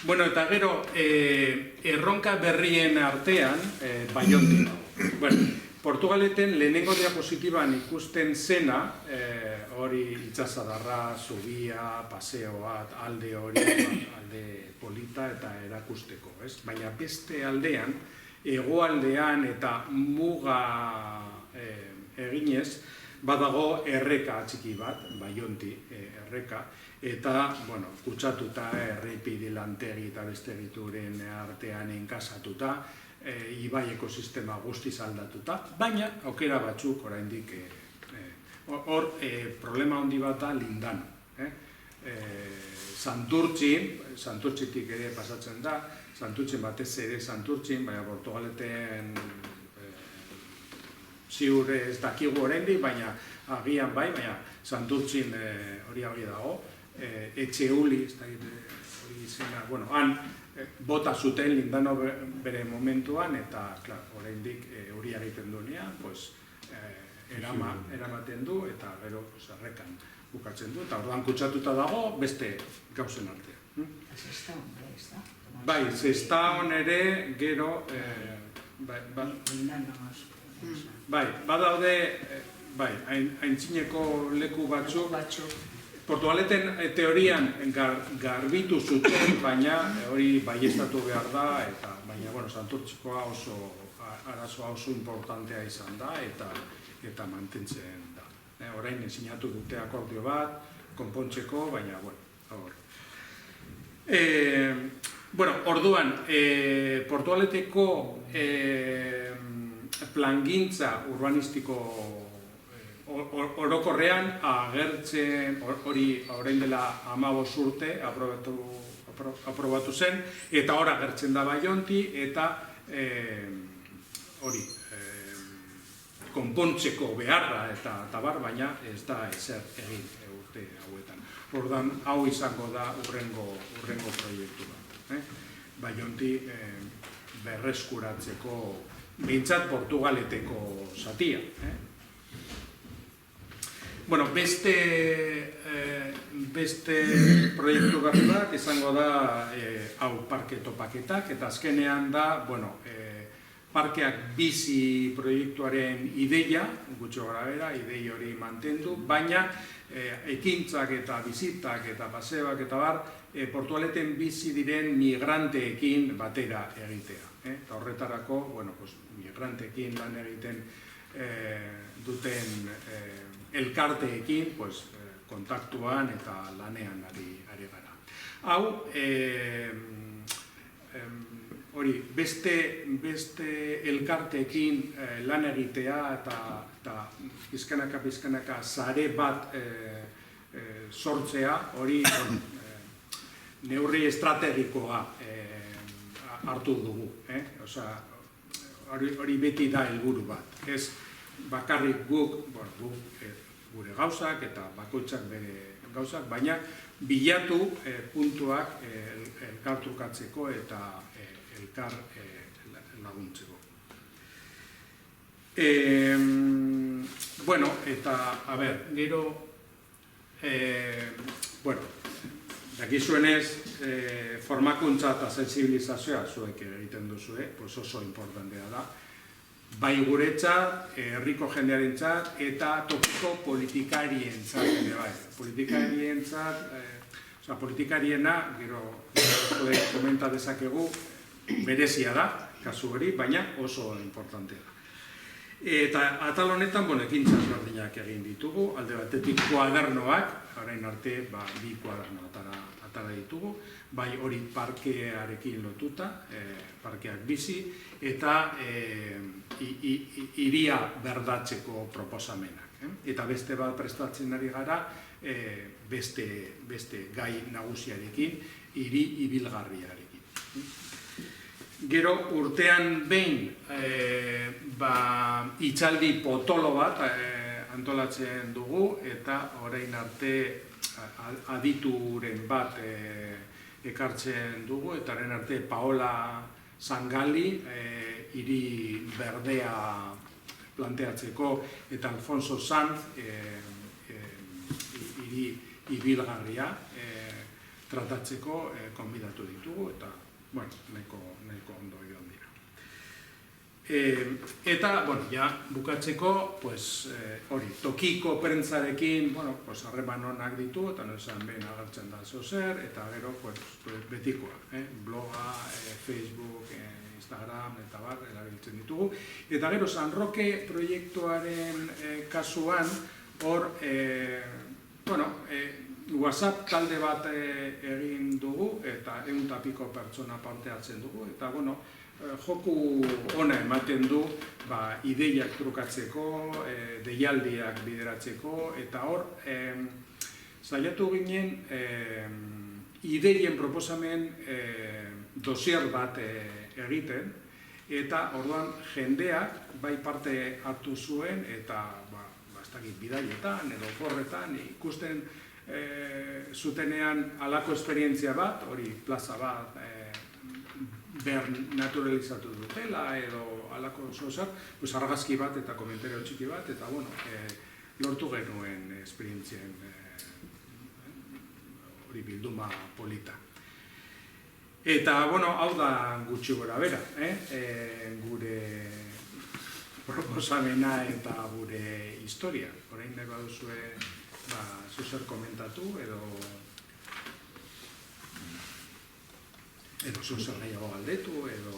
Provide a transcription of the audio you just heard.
Bueno, eta gero, erronka berrien artean, Baionti dago. Bueno, Portugaleten lehenengo diapositiban ikusten zena, hori itsasadarra, zubia, paseo bat, alde hori, alde polita eta erakusteko, ez? Baina beste aldean, hegoaldean eta muga eginez, badago erreka txiki bat, Baionti erreka, eta, bueno, kutsatuta errepide lantegi eta beste egituren artean enkasatuta, ibai ekosistema guztiz aldatuta, baina aukera batzuk oraindik hor problema handi bat da Lindano. Santurtzitik ere pasatzen da, Santurtzin batez ere Santurtzin, baina Portugaleten ziur ez dakigu oraindik, baina agian bai, baina Santurtzin hori dago, Etxeuli, ez da hori izena, bueno, han bota zuten Lindano bere momentuan, eta, klar, oraindik hori egiten duenean, eramaten du, eta gero errekan bukatzen du, eta orduan kutsatuta dago beste gauzen artean. Zestaon ere, ez da? Bai, Zestaon ere, gero, bai, badaude, bai, aintzineko leku batzuk, Portugaleten teorian garbitu zuten, baina hori baieztatu behar da, eta baina, bueno, Santurtzikoa arazoa oso importantea izan da, eta mantentzen da. Orain sinatu dute akordio bat, konpontzeko, baina, bueno, bueno, orduan, Portugaleteko plangintza urbanistiko orokorrean agertzen, hori orain dela 15 urte aprobatu zen, eta hor agertzen da Baionti, eta hori konpontzeko beharra eta bar, baina ez da ezer egin urte hauetan. Orduan, hau izango da urrengo proiektu bat. Baionti berreskuratzeko, behintzat Portugaleteko zatia. Bueno, beste proiektu berri bat izango da hau parke topaketak, eta azkenean da, bueno, parkeak bizi proiektuaren ideia, gutxo gorabehera, idei hori mantendu, baina ekintzak eta bizitak eta paseoak eta bar, Portugaleten bizi diren migranteekin batera egitea. Eta horretarako, bueno, migranteekin lan egiten duten elkarteekin kontaktuan eta lanean ari gara. Hau, hori, beste elkarteekin lan egitea eta pizkanaka sare bat sortzea, hori neurri estrategikoa hartu dugu. Hori beti da helburu bat. Ez bakarrik guk gure gauzak eta bakoitzak bere gauzak, baina bilatu puntuak elkartrukatzeko eta elkar laguntzeko. Bueno, eta, a ber, gero, bueno, dakizuenez, formakuntza eta sensibilizazioa zuek egiten duzue, oso importantea da, bai guretzat, herriko jendearentzat eta tokiko politikarientzat ere bai. Politikariena, gero komenta dezakegu, berezia da, kasu hori, baina oso importantea da. Eta atal honetan, ekintza ezberdinak egin ditugu, alde batetik kuadernoak, orain arte, 2 kuaderno atara ditugu, bai hori parkearekin lotuta, parkeak bizi, eta hiria berdatzeko proposamenak. Eta beste bat prestatzen ari gara, beste gai nagusiarekin, hiri ibilgarriarekin. Gero urtean behin hitzaldi potolo bat antolatzen dugu, eta orain arte adituren bat ekartzen dugu, eta orain arte Paola Sangali hiri berdea planteatzeko, eta Alfonso Sanz hiri ibilgarria tratatzeko konbidatu ditugu, eta, bueno, nahiko ondo joan dira. Eta, bueno, ja, bukatzeko, pues, hori, tokiko prentzarekin, bueno, pues, harreman onak ditu, eta noizan behin agertzen da zozer, eta gero, pues, betikoa, bloga, Facebook, Instagram, eta bar, erabiltzen ditugu. Eta gero, San Roque proiektuaren kasuan, hor, bueno, WhatsApp talde bat egin dugu, eta 100 piko pertsona parte hartzen dugu, eta, bueno, joku ona ematen du ideiak trukatzeko, deialdiak bideratzeko, eta hor, saiatu ginen ideien proposamen dosier bat egiten, eta orduan jendeak bai parte hartu zuen, eta bidaietan edo korretan ikusten zutenean halako esperientzia bat, hori plaza bat, behar naturalizatu dutela edo alako zozer, argazki bat eta komentario txiki bat, eta bueno, lortu genuen esperientzien hori bilduma polita. Eta, bueno, hau da gutxi gora bera, gure proposamena eta gure historia. Orain nahi baduzue zozer komentatu edo zozer nahiago galdetu edo